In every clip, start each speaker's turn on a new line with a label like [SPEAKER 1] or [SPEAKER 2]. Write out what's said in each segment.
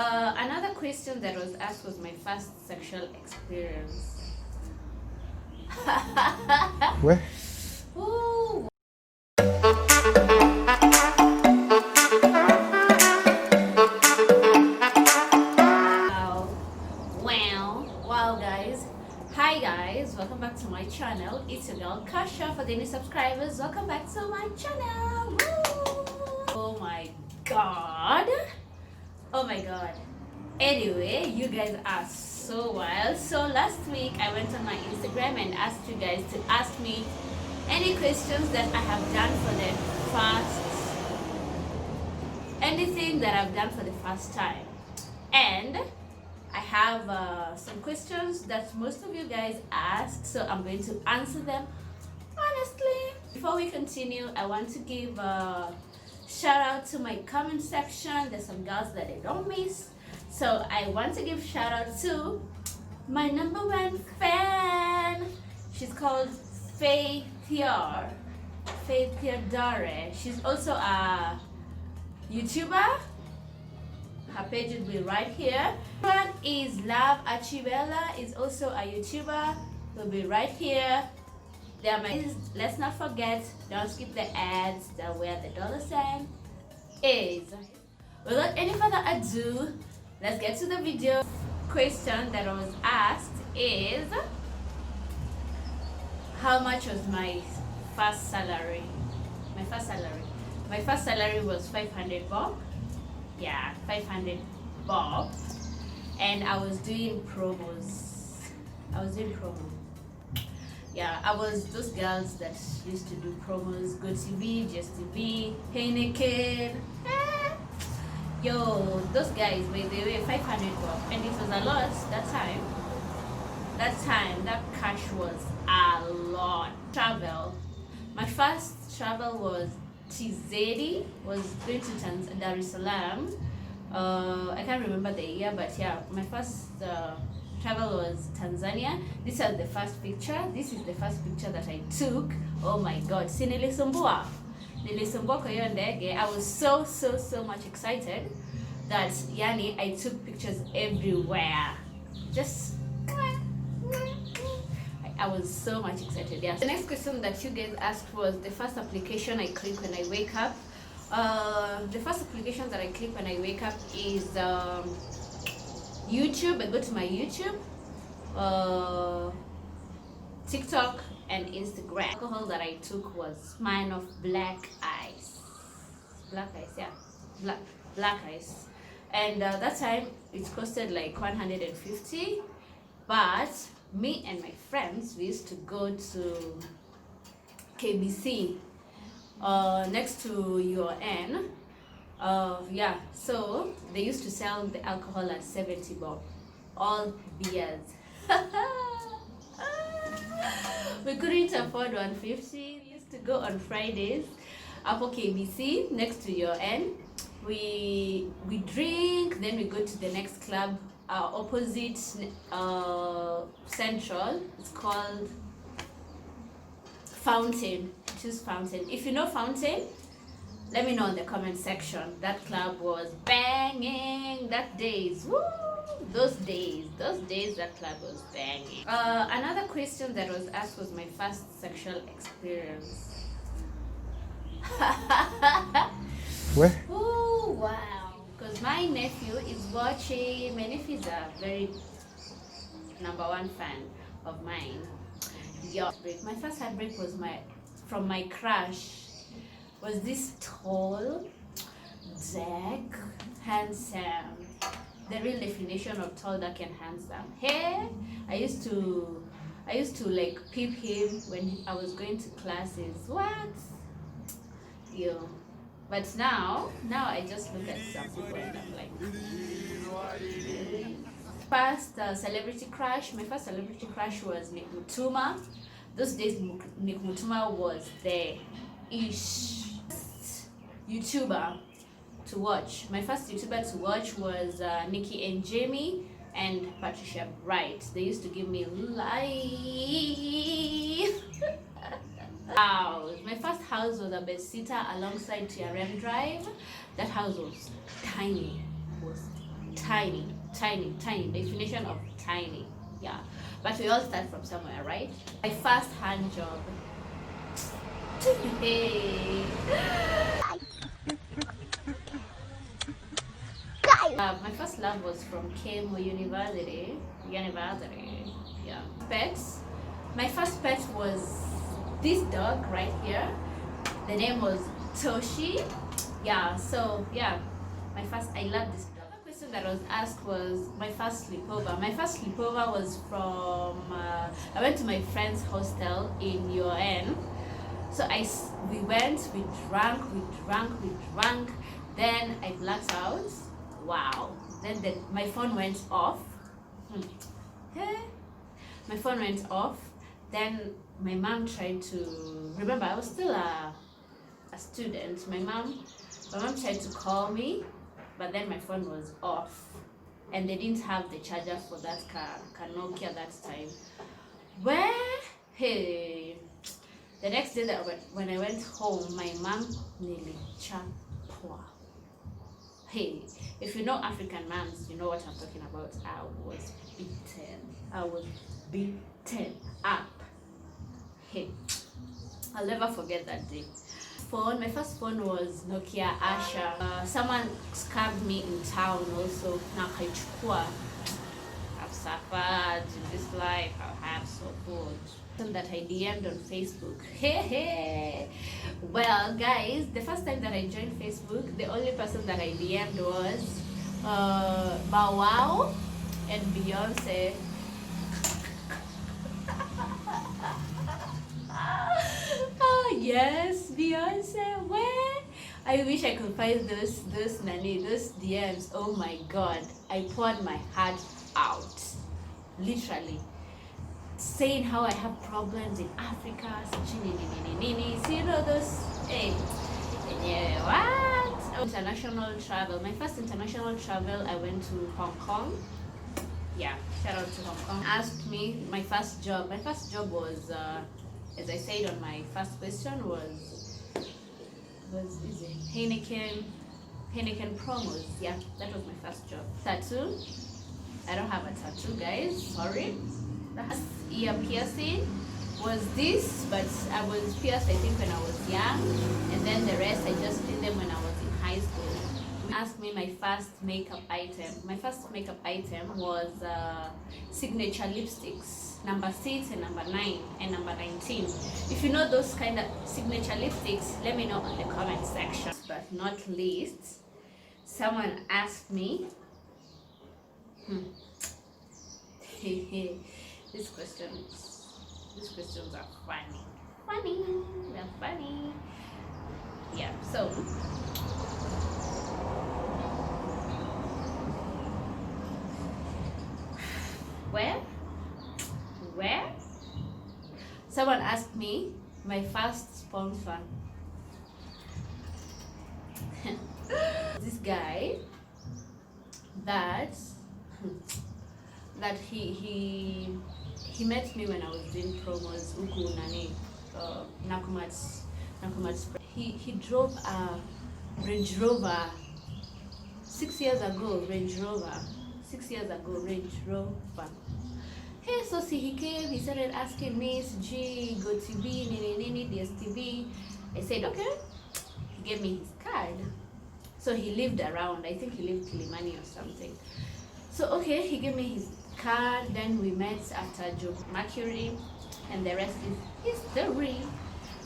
[SPEAKER 1] Another question that was asked was my first sexual experience.
[SPEAKER 2] Where?
[SPEAKER 1] Ooh. Wow, guys. Hi, guys. Welcome back to my channel. It's your girl Kasha. For the new subscribers, welcome back to my channel. Woo! Oh my god. Oh my god. Anyway, you guys are so wild. So last week I went on my Instagram and asked you guys to ask me any questions that I have done for the anything that I've done for the first time. And I have some questions that most of you guys asked, so I'm going to answer them honestly. Before we continue, I want to give a shout out to my comment section. There's some girls that I don't miss, so I want to give shout out to my #1 fan. She's called Faith Theodore. She's also a YouTuber. Her page will be right here. One is Love Achibella, is also a YouTuber. Will be right here. Let's not forget, don't skip the ads, where the $sign is. Without any further ado, let's get to the video. Question that was asked is, how much was my first salary? My first salary was 500 bob. Yeah, 500 bob. And I was doing promos. Yeah, I was those girls that used to do promos. Go TV, Just TV, Heineken. Yo, those guys, they were 500 bob. And it was a lot that time. That cash was a lot. Travel. My first travel was TZ, was going to Dar es Salaam. I can't remember the year, but yeah, my first travel was Tanzania. This is the first picture that I took. Oh my god, nilisumbua kwa hiyo ndege. I was so much excited that yani I took pictures everywhere. I was so much excited. Yeah. The next question that you guys asked was the first application I click when I wake up. The first application that I click when I wake up is YouTube. I go to my YouTube, TikTok, and Instagram. Alcohol that I took was mine of Black Ice. Black Ice. And that time it costed like 150, but me and my friends, we used to go to KBC next to UN. Yeah, so they used to sell the alcohol at 70 bob, all beers. We couldn't afford 150. We used to go on Fridays up KBC next to UN. We drink, then we go to the next club opposite Central. It's called Fountain. Choose Fountain. If you know Fountain, let me know in the comment section. That club was banging. Those days that club was banging. Another question that was asked was my first sexual experience.
[SPEAKER 2] Where?
[SPEAKER 1] Oh wow, because my nephew is watching. My nephew is a very #1 fan of mine. My first heartbreak was from my crush. Was this tall, dark, handsome. The real definition of tall, dark, and handsome. Hey, I used to like peep him when I was going to classes. What? Yo. But now I just look at some people and I'm like, first celebrity crush. My first celebrity crush was Nick Mutuma. Those days Nick Mutuma was the YouTuber to watch. My first YouTuber to watch was Nikki and Jamie and Patricia Bright. They used to give me life. My first house was a bedsitter alongside TRM Drive. That house was tiny. tiny. Definition of tiny. Yeah. But we all start from somewhere, right? My first hand job. Hey. My first love was from Kemo University. Yeah. Pets. My first pet was this dog right here. The name was Toshi. Yeah. So yeah, I love this dog. The question that was asked was my first sleepover. My first sleepover was from I went to my friend's hostel in UN. So we went, we drank. Then I blacked out. Wow. Then my phone went off. My phone went off. Then my mom tried to, remember I was still a student. My mom tried to call me, but then my phone was off. And they didn't have the charger for that Nokia that time. The next day when I went home, my mom nearly chapwa. Hey, if you know African moms, you know what I'm talking about. I was beaten up. Hey, I'll never forget that day. My first phone was Nokia Asha. Someone scammed me in town also. Nakaichukua. I've suffered in this life. I have so good. That I DM'd on Facebook. Well, guys, the first time that I joined Facebook, the only person that I DM'd was Bow Wow and Beyonce. Oh yes, Beyonce. Where? I wish I could find those DMs. Oh my God, I poured my heart out, literally. Saying how I have problems in Africa, so you know those, hey, yeah, what? International travel. My first international travel, I went to Hong Kong. Yeah, shout out to Hong Kong. Asked me my first job. My first job was, as I said on my first question, was Heineken promos. Yeah, that was my first job. Tattoo. I don't have a tattoo, guys. Sorry. Ear piercing was this, but I was pierced I think when I was young, and then the rest I just did them when I was in high school. Asked me my first makeup item. My first makeup item was signature lipsticks, number 6 and number 9 and number 19. If you know those kind of signature lipsticks, let me know in the comment section. But not least, someone asked me These questions are funny. They're funny. Yeah. So where? Someone asked me my first sponsor. This guy that he met me when I was doing promos huku Nakumatt. He drove a Range Rover 6 years ago. Range Rover. Hey, so see, he came. He started asking me, G, Go TV, Nini, DSTV. I said okay. He gave me his card. So he lived around. I think he lived Kilimani or something. So okay, he gave me his card. Then we met at Joe Mercury, and the rest is history.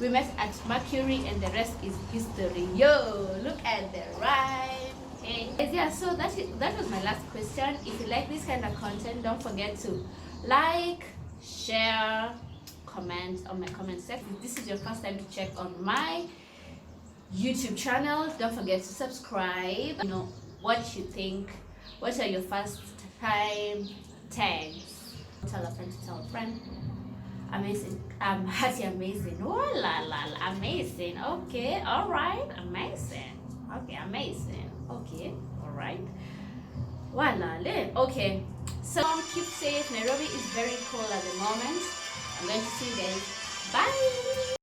[SPEAKER 1] We met at Mercury, and the rest is history. Yo, look at the rhyme. Okay. Yeah. So that was my last question. If you like this kind of content, don't forget to like, share, comment on my comment section. If this is your first time to check on my YouTube channel, don't forget to subscribe. You know what you think. What are your first time tags? Tell a friend to tell a friend. Amazing. Amazing. Oh la la la. Amazing. Okay. All right. Amazing. Okay. Amazing. Okay. All right. Voila. Okay. So keep safe. Nairobi is very cold at the moment. I'm going to see you guys. Bye.